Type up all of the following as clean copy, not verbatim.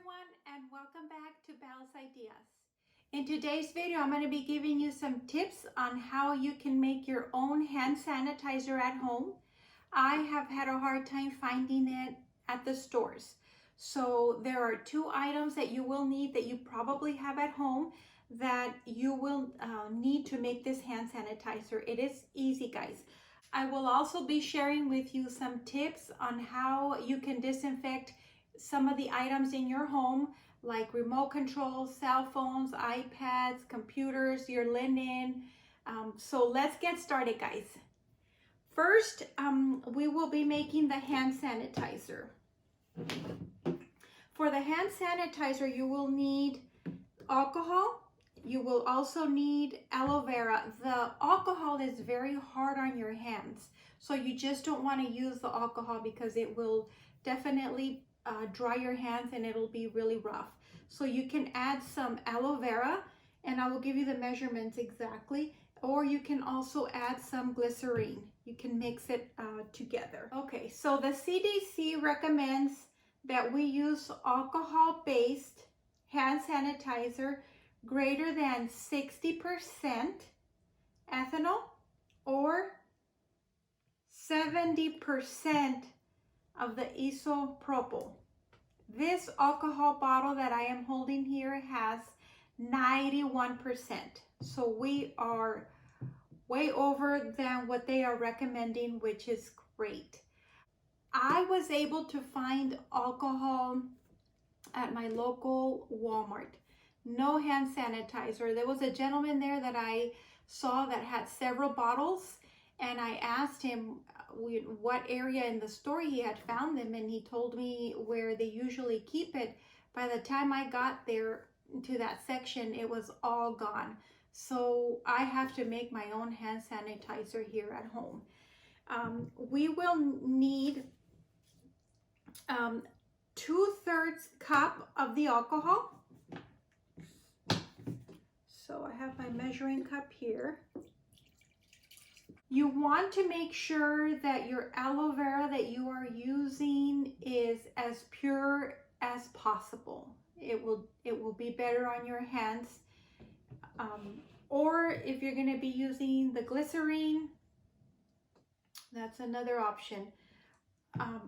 everyone, and welcome back to Belle's Ideas. In today's video, I'm going to be giving you some tips on how you can make your own hand sanitizer at home. I have had a hard time finding it at the stores. So there are two items that you will need that you probably have at home that you will need to make this hand sanitizer. It is easy, guys. I will also be sharing with you some tips on how you can disinfect some of the items in your home, like remote controls, cell phones, iPads, computers, your linen. So let's get started, guys. First, we will be making the hand sanitizer. For the hand sanitizer, you will need alcohol. You will also need aloe vera. The alcohol is very hard on your hands, so you just don't want to use the alcohol because it will definitely dry your hands and it'll be really rough. So you can add some aloe vera, and I will give you the measurements exactly, or you can also add some glycerine. You can mix it together. Okay, so the CDC recommends that we use alcohol-based hand sanitizer greater than 60% ethanol or 70% of the isopropyl. This alcohol bottle that I am holding here has 91%. So we are way over than what they are recommending, which is great. I was able to find alcohol at my local Walmart. No hand sanitizer. There was a gentleman there that I saw that had several bottles, and I asked him what area in the store he had found them, and he told me where they usually keep it. By the time I got there to that section, it was all gone. So I have to make my own hand sanitizer here at home. We will need 2/3 cup of the alcohol. So I have my measuring cup here. You want to make sure that your aloe vera that you are using is as pure as possible. It will be better on your hands. Or if you're going to be using the glycerine, that's another option.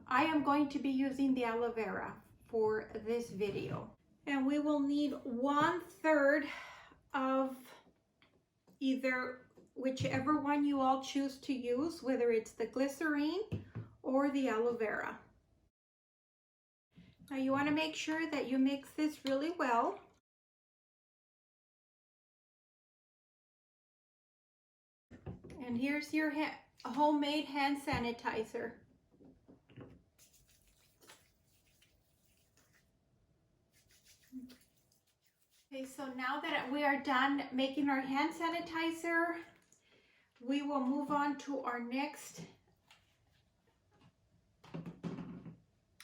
I am going to be using the aloe vera for this video. And we will need 1/3 of either whichever one you all choose to use, whether it's the glycerine or the aloe vera. Now you want to make sure that you mix this really well. And here's your homemade hand sanitizer. Okay, so now that we are done making our hand sanitizer, we will move on to our next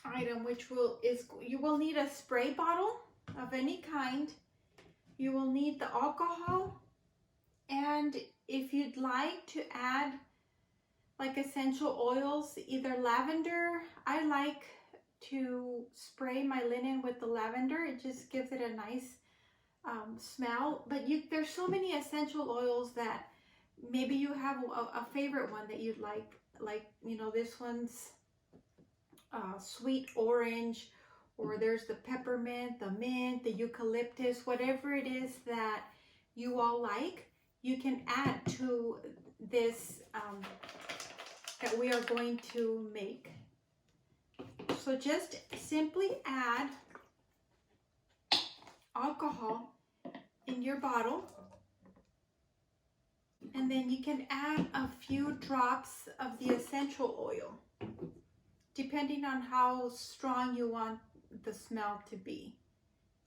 item, which you will need a spray bottle of any kind. You will need the alcohol, and if you'd like to add like essential oils, either lavender. I like to spray my linen with the lavender. It just gives it a nice smell. But there's so many essential oils that maybe you have a favorite one that you'd like you know, this one's sweet orange, or there's the peppermint, the mint, the eucalyptus, whatever it is that you all like, you can add to this that we are going to make. So just simply add alcohol in your bottle, and then you can add a few drops of the essential oil, depending on how strong you want the smell to be.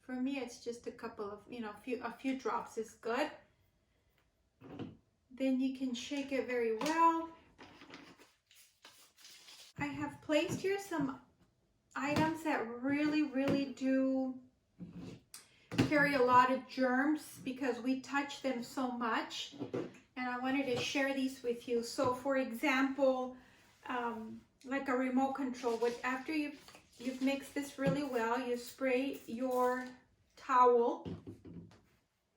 For me, it's just a couple of, you know, a few drops is good. Then you can shake it very well. I have placed here some items that really do carry a lot of germs because we touch them so much, and I wanted to share these with you. So for example, like a remote control, after you you've mixed this really well, you spray your towel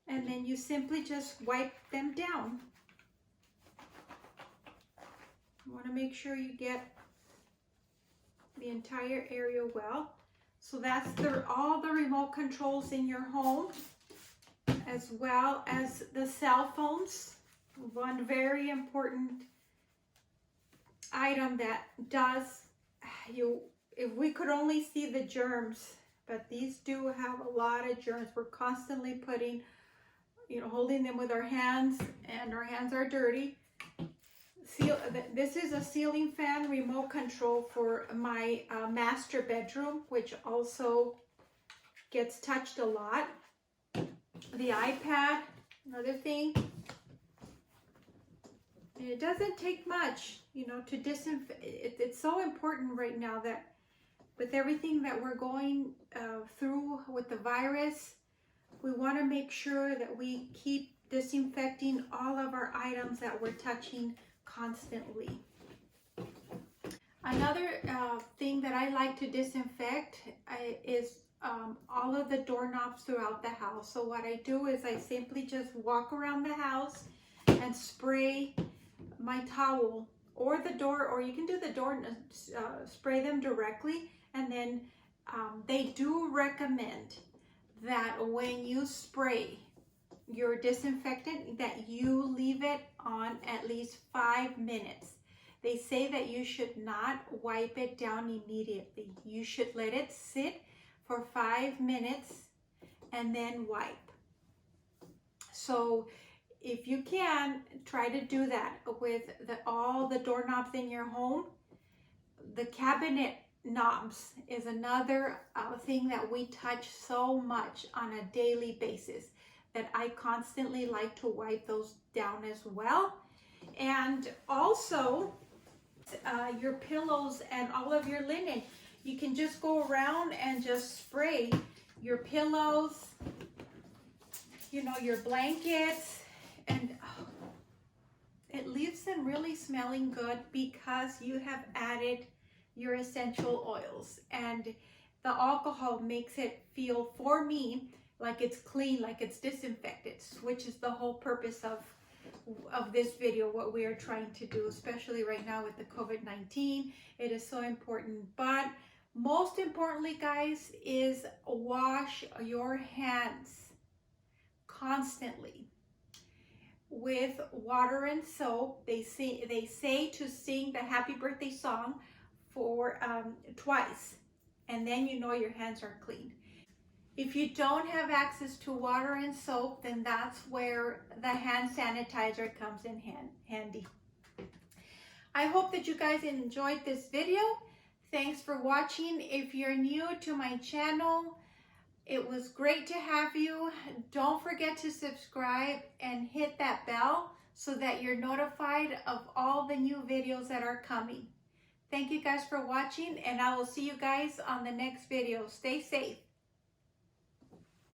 and then you simply just wipe them down. You want to make sure you get the entire area well. So that's all the remote controls in your home, as well as the cell phones. One very important item that does, if we could only see the germs, but these do have a lot of germs. We're constantly putting, holding them with our hands, and our hands are dirty. This is a ceiling fan remote control for my master bedroom, which also gets touched a lot. The iPad, another thing. And it doesn't take much, to disinfect. It's so important right now that with everything that we're going through with the virus, we want to make sure that we keep disinfecting all of our items that we're touching constantly. Another thing that I like to disinfect is all of the doorknobs throughout the house. So what I do is I simply just walk around the house and spray my towel or the door, or you can do the door, spray them directly. And then they do recommend that when you spray your disinfectant, that you leave it on at least 5 minutes. They say that you should not wipe it down immediately. You should let it sit for 5 minutes and then wipe. So if you can, try to do that with all the doorknobs in your home. The cabinet knobs is another thing that we touch so much on a daily basis, that I constantly like to wipe those down as well. And also your pillows and all of your linen. You can just go around and just spray your pillows, your blankets, and it leaves them really smelling good because you have added your essential oils, and the alcohol makes it feel, for me, like it's clean, like it's disinfected, which is the whole purpose of this video, what we are trying to do, especially right now with the COVID-19. It is so important. But most importantly, guys, is wash your hands constantly with water and soap. They say to sing the happy birthday song for twice, and then your hands are clean. If you don't have access to water and soap, then that's where the hand sanitizer comes in handy. I hope that you guys enjoyed this video. Thanks for watching. If you're new to my channel, it was great to have you. Don't forget to subscribe and hit that bell so that you're notified of all the new videos that are coming. Thank you guys for watching, and I will see you guys on the next video. Stay safe.